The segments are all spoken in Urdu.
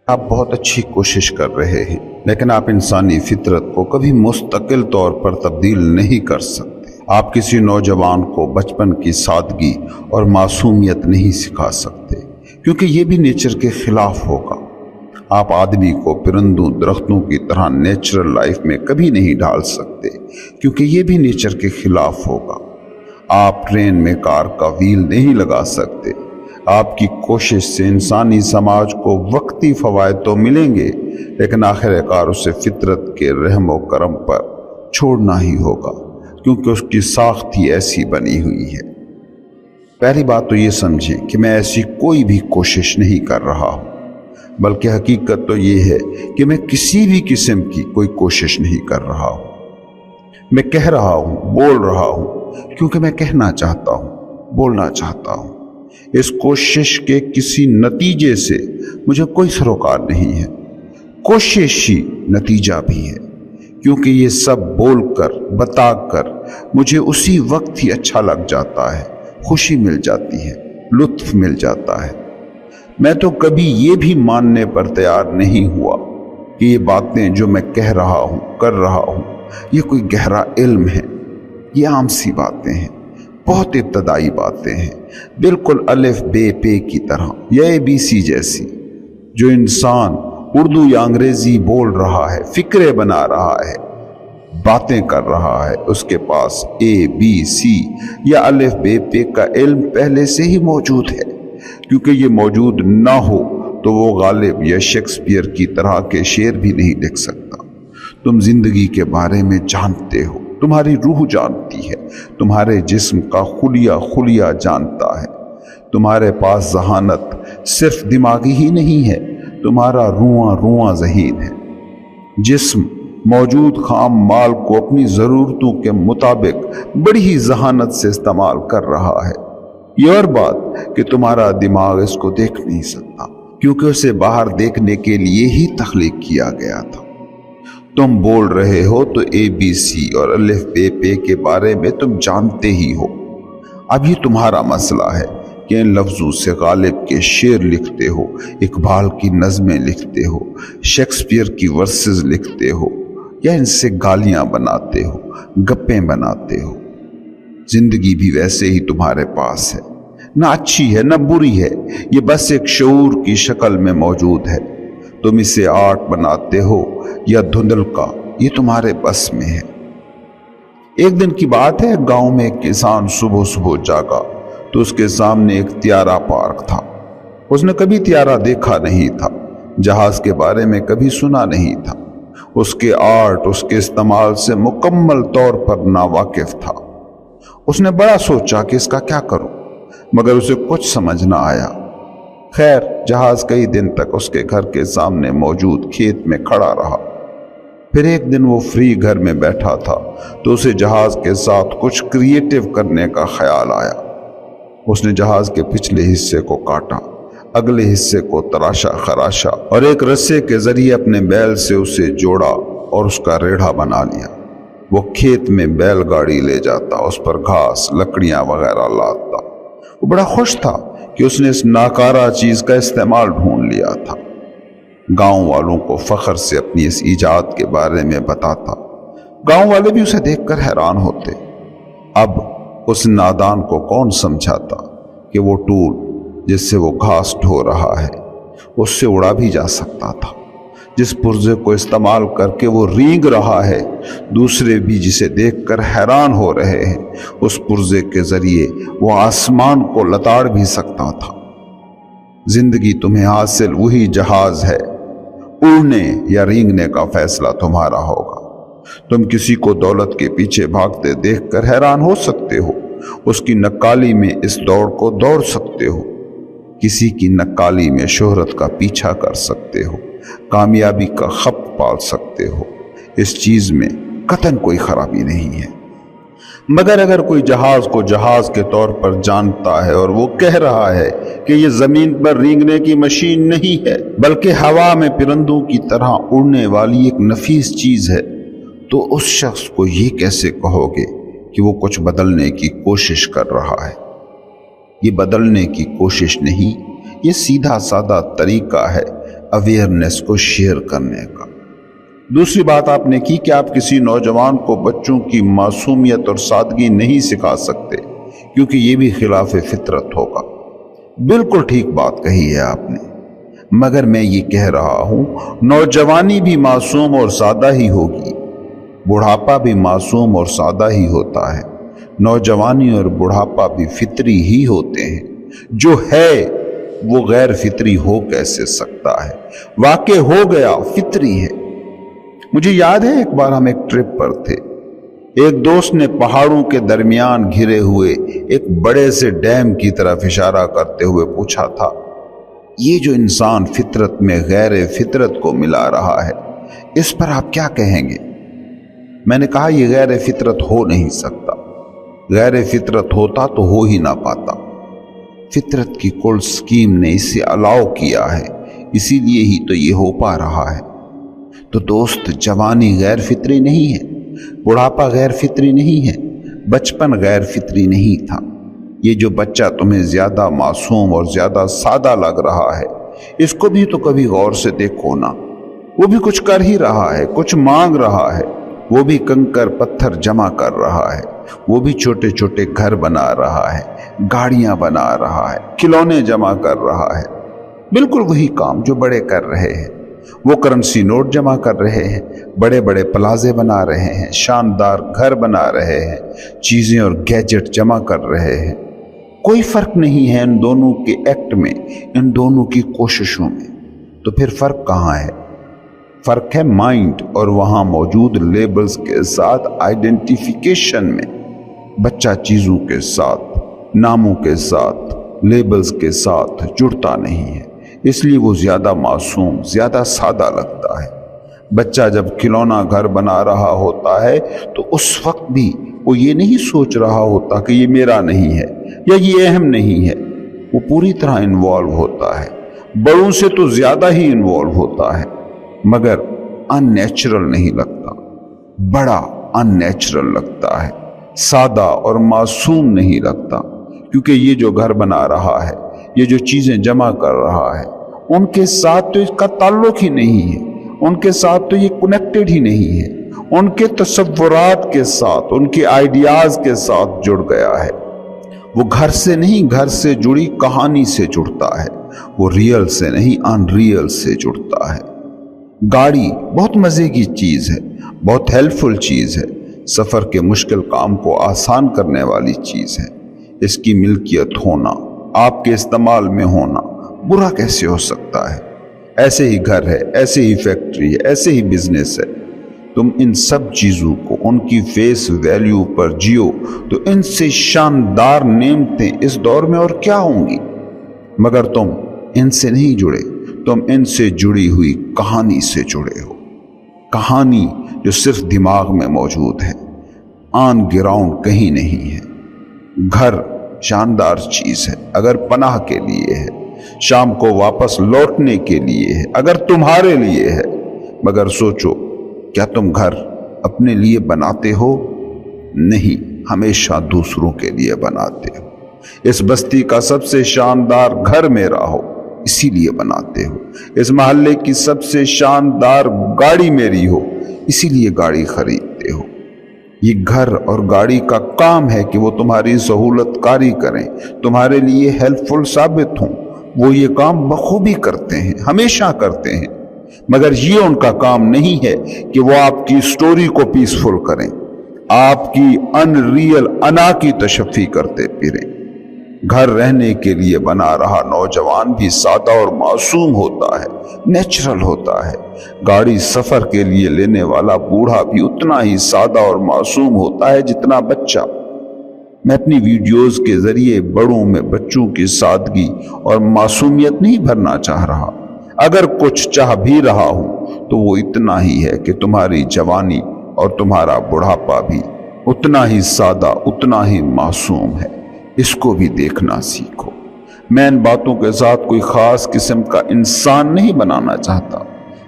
آپ بہت اچھی کوشش کر رہے ہیں، لیکن آپ انسانی فطرت کو کبھی مستقل طور پر تبدیل نہیں کر سکتے۔ آپ کسی نوجوان کو بچپن کی سادگی اور معصومیت نہیں سکھا سکتے، کیونکہ یہ بھی نیچر کے خلاف ہوگا۔ آپ آدمی کو پرندوں درختوں کی طرح نیچرل لائف میں کبھی نہیں ڈال سکتے، کیونکہ یہ بھی نیچر کے خلاف ہوگا۔ آپ ٹرین میں کار کا ویل نہیں لگا سکتے۔ آپ کی کوشش سے انسانی سماج کو وقتی فوائد تو ملیں گے، لیکن آخر کار اسے فطرت کے رحم و کرم پر چھوڑنا ہی ہوگا، کیونکہ اس کی ساخت ہی ایسی بنی ہوئی ہے۔ پہلی بات تو یہ سمجھیں کہ میں ایسی کوئی بھی کوشش نہیں کر رہا ہوں، بلکہ حقیقت تو یہ ہے کہ میں کسی بھی قسم کی کوئی کوشش نہیں کر رہا ہوں۔ میں کہہ رہا ہوں، بول رہا ہوں، کیونکہ میں کہنا چاہتا ہوں، بولنا چاہتا ہوں۔ اس کوشش کے کسی نتیجے سے مجھے کوئی سروکار نہیں ہے، کوشش ہی نتیجہ بھی ہے، کیونکہ یہ سب بول کر بتا کر مجھے اسی وقت ہی اچھا لگ جاتا ہے، خوشی مل جاتی ہے، لطف مل جاتا ہے۔ میں تو کبھی یہ بھی ماننے پر تیار نہیں ہوا کہ یہ باتیں جو میں کہہ رہا ہوں، کر رہا ہوں، یہ کوئی گہرا علم ہے۔ یہ عام سی باتیں ہیں، بہت ابتدائی باتیں ہیں، بالکل الف بے پے کی طرح یا ABC جیسی۔ جو انسان اردو یا انگریزی بول رہا ہے، فکرے بنا رہا ہے، باتیں کر رہا ہے، اس کے پاس ABC یا الف بے پے کا علم پہلے سے ہی موجود ہے، کیونکہ یہ موجود نہ ہو تو وہ غالب یا شیکسپیئر کی طرح کے شعر بھی نہیں لکھ سکتا۔ تم زندگی کے بارے میں جانتے ہو، تمہاری روح جانتی ہے، تمہارے جسم کا خلیہ خلیہ جانتا ہے۔ تمہارے پاس ذہانت صرف دماغی ہی نہیں ہے، تمہارا رواں رواں ذہین ہے۔ جسم موجود خام مال کو اپنی ضرورتوں کے مطابق بڑی ہی ذہانت سے استعمال کر رہا ہے۔ یہ اور بات کہ تمہارا دماغ اس کو دیکھ نہیں سکتا، کیونکہ اسے باہر دیکھنے کے لیے ہی تخلیق کیا گیا تھا۔ تم بول رہے ہو تو ABC اور الف بے پے کے بارے میں تم جانتے ہی ہو۔ اب یہ تمہارا مسئلہ ہے کہ ان لفظوں سے غالب کے شعر لکھتے ہو، اقبال کی نظمیں لکھتے ہو، شیکسپیئر کی ورسز لکھتے ہو، یا ان سے گالیاں بناتے ہو، گپیں بناتے ہو۔ زندگی بھی ویسے ہی تمہارے پاس ہے، نہ اچھی ہے نہ بری ہے، یہ بس ایک شعور کی شکل میں موجود ہے۔ تم اسے آرٹ بناتے ہو یا دھندل کا، یہ تمہارے بس میں ہے۔ ایک دن کی بات ہے، گاؤں میں ایک کسان صبح صبح جاگا تو اس کے سامنے ایک طیارہ پارک تھا۔ اس نے کبھی طیارہ دیکھا نہیں تھا، جہاز کے بارے میں کبھی سنا نہیں تھا، اس کے آرٹ، اس کے استعمال سے مکمل طور پر ناواقف تھا۔ اس نے بڑا سوچا کہ اس کا کیا کروں، مگر اسے کچھ سمجھ نہ آیا۔ خیر، جہاز کئی دن تک اس کے گھر کے سامنے موجود کھیت میں کھڑا رہا۔ پھر ایک دن وہ فری گھر میں بیٹھا تھا تو اسے جہاز کے ساتھ کچھ کریٹو کرنے کا خیال آیا۔ اس نے جہاز کے پچھلے حصے کو کاٹا، اگلے حصے کو تراشا خراشا اور ایک رسے کے ذریعے اپنے بیل سے اسے جوڑا اور اس کا ریڑھا بنا لیا۔ وہ کھیت میں بیل گاڑی لے جاتا، اس پر گھاس، لکڑیاں وغیرہ لاتا۔ وہ بڑا خوش تھا کہ اس نے اس ناکارہ چیز کا استعمال ڈھونڈ لیا تھا۔ گاؤں والوں کو فخر سے اپنی اس ایجاد کے بارے میں بتاتا۔ گاؤں والے بھی اسے دیکھ کر حیران ہوتے۔ اب اس نادان کو کون سمجھاتا کہ وہ ٹول جس سے وہ گھاس ڈھو رہا ہے اس سے اڑا بھی جا سکتا تھا۔ جس پرزے کو استعمال کر کے وہ رینگ رہا ہے، دوسرے بھی جسے دیکھ کر حیران ہو رہے ہیں، اس پرزے کے ذریعے وہ آسمان کو لتاڑ بھی سکتا تھا۔ زندگی تمہیں حاصل وہی جہاز ہے، اڑنے یا رینگنے کا فیصلہ تمہارا ہوگا۔ تم کسی کو دولت کے پیچھے بھاگتے دیکھ کر حیران ہو سکتے ہو، اس کی نکالی میں اس دوڑ کو دوڑ سکتے ہو، کسی کی نکالی میں شہرت کا پیچھا کر سکتے ہو، کامیابی کا خپ پال سکتے ہو۔ اس چیز میں قطعاً کوئی خرابی نہیں ہے، مگر اگر کوئی جہاز کو جہاز کے طور پر جانتا ہے اور وہ کہہ رہا ہے کہ یہ زمین پر رینگنے کی مشین نہیں ہے بلکہ ہوا میں پرندوں کی طرح اڑنے والی ایک نفیس چیز ہے، تو اس شخص کو یہ کیسے کہو گے کہ وہ کچھ بدلنے کی کوشش کر رہا ہے؟ یہ بدلنے کی کوشش نہیں، یہ سیدھا سادہ طریقہ ہے اویئرنیس کو شیئر کرنے کا۔ دوسری بات آپ نے کی کہ آپ کسی نوجوان کو بچوں کی معصومیت اور سادگی نہیں سکھا سکتے کیونکہ یہ بھی خلاف فطرت ہوگا۔ بالکل ٹھیک بات کہی ہے آپ نے، مگر میں یہ کہہ رہا ہوں نوجوانی بھی معصوم اور سادہ ہی ہوگی، بڑھاپا بھی معصوم اور سادہ ہی ہوتا ہے۔ نوجوانی اور بڑھاپا بھی فطری ہی ہوتے ہیں، جو ہے وہ غیر فطری ہو کیسے سکتا ہے؟ واقع ہو گیا فطری ہے۔ مجھے یاد ہے ایک بار ہم ایک ٹرپ پر تھے، ایک دوست نے پہاڑوں کے درمیان گھرے ہوئے ایک بڑے سے ڈیم کی طرف اشارہ کرتے ہوئے پوچھا تھا، یہ جو انسان فطرت میں غیر فطرت کو ملا رہا ہے اس پر آپ کیا کہیں گے؟ میں نے کہا یہ غیر فطرت ہو نہیں سکتا، غیر فطرت ہوتا تو ہو ہی نہ پاتا، فطرت کی کل سکیم نے اسے الاؤ کیا ہے، اسی لیے ہی تو یہ ہو پا رہا ہے۔ تو دوست، جوانی غیر فطری نہیں ہے، بڑھاپا غیر فطری نہیں ہے، بچپن غیر فطری نہیں تھا۔ یہ جو بچہ تمہیں زیادہ معصوم اور زیادہ سادہ لگ رہا ہے اس کو بھی تو کبھی غور سے دیکھو نا، وہ بھی کچھ کر ہی رہا ہے، کچھ مانگ رہا ہے، وہ بھی کنکر پتھر جمع کر رہا ہے، وہ بھی چھوٹے چھوٹے گھر بنا رہا ہے، گاڑیاں بنا رہا ہے، کھلونے جمع کر رہا ہے، بالکل وہی کام جو بڑے کر رہے ہیں۔ وہ کرنسی نوٹ جمع کر رہے ہیں، بڑے بڑے پلازے بنا رہے ہیں، شاندار گھر بنا رہے ہیں، چیزیں اور گیجٹ جمع کر رہے ہیں۔ کوئی فرق نہیں ہے ان دونوں کے ایکٹ میں، ان دونوں کی کوششوں میں۔ تو پھر فرق کہاں ہے؟ فرق ہے مائنڈ اور وہاں موجود لیبلز کے ساتھ آئیڈینٹیفیکیشن میں۔ بچہ چیزوں کے ساتھ، ناموں کے ساتھ، لیبلز کے ساتھ جڑتا نہیں ہے، اس لیے وہ زیادہ معصوم، زیادہ سادہ لگتا ہے۔ بچہ جب کھلونا گھر بنا رہا ہوتا ہے تو اس وقت بھی وہ یہ نہیں سوچ رہا ہوتا کہ یہ میرا نہیں ہے یا یہ اہم نہیں ہے، وہ پوری طرح انوالو ہوتا ہے، بڑوں سے تو زیادہ ہی انوالو ہوتا ہے، مگر ان نیچرل نہیں لگتا، بڑا ان نیچرل لگتا ہے، سادہ اور معصوم نہیں لگتا، کیونکہ یہ جو گھر بنا رہا ہے، یہ جو چیزیں جمع کر رہا ہے، ان کے ساتھ تو اس کا تعلق ہی نہیں ہے، ان کے ساتھ تو یہ کنیکٹڈ ہی نہیں ہے، ان کے تصورات کے ساتھ، ان کے آئیڈیاز کے ساتھ جڑ گیا ہے۔ وہ گھر سے نہیں، گھر سے جڑی کہانی سے جڑتا ہے، وہ ریئل سے نہیں، ان ریئل سے جڑتا ہے۔ گاڑی بہت مزے کی چیز ہے، بہت ہیلپ فل چیز ہے، سفر کے مشکل کام کو آسان کرنے والی چیز ہے۔ اس کی ملکیت ہونا، آپ کے استعمال میں ہونا برا کیسے ہو سکتا ہے؟ ایسے ہی گھر ہے، ایسے ہی فیکٹری ہے، ایسے ہی بزنس ہے۔ تم ان سب چیزوں کو ان کی فیس ویلیو پر جیو تو ان سے شاندار نعمتیں اس دور میں اور کیا ہوں گی، مگر تم ان سے نہیں جڑے، تم ان سے جڑی ہوئی کہانی سے جڑے ہو، کہانی جو صرف دماغ میں موجود ہے، آن گراؤنڈ کہیں نہیں ہے۔ گھر شاندار چیز ہے اگر پناہ کے لیے ہے، شام کو واپس لوٹنے کے لیے ہے، اگر تمہارے لیے ہے، مگر سوچو کیا تم گھر اپنے لیے بناتے ہو؟ نہیں، ہمیشہ دوسروں کے لیے بناتے ہو۔ اس بستی کا سب سے شاندار گھر میرا ہو، اسی لیے بناتے ہو۔ اس محلے کی سب سے شاندار گاڑی میری ہو، اسی لیے گاڑی خریدتے ہو۔ یہ گھر اور گاڑی کا کام ہے کہ وہ تمہاری سہولت کاری کریں، تمہارے لیے ہیلپ فل ثابت ہوں۔ وہ یہ کام بخوبی کرتے ہیں، ہمیشہ کرتے ہیں، مگر یہ ان کا کام نہیں ہے کہ وہ آپ کی سٹوری کو پیسفل کریں، آپ کی ان ریئل انا کی تشفی کرتے پھریں۔ گھر رہنے کے لیے بنا رہا نوجوان بھی سادہ اور معصوم ہوتا ہے، نیچرل ہوتا ہے۔ گاڑی سفر کے لیے لینے والا بوڑھا بھی اتنا ہی سادہ اور معصوم ہوتا ہے جتنا بچہ۔ میں اپنی ویڈیوز کے ذریعے بڑوں میں بچوں کی سادگی اور معصومیت نہیں بھرنا چاہ رہا، اگر کچھ چاہ بھی رہا ہوں تو وہ اتنا ہی ہے کہ تمہاری جوانی اور تمہارا بڑھاپا بھی اتنا ہی سادہ، اتنا ہی معصوم ہے، اس کو بھی دیکھنا سیکھو۔ میں ان باتوں کے ساتھ کوئی خاص قسم کا انسان نہیں بنانا چاہتا،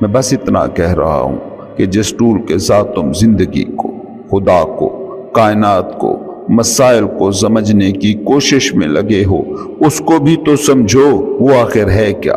میں بس اتنا کہہ رہا ہوں کہ جس ٹول کے ساتھ تم زندگی کو، خدا کو، کائنات کو، مسائل کو سمجھنے کی کوشش میں لگے ہو، اس کو بھی تو سمجھو وہ آخر ہے کیا۔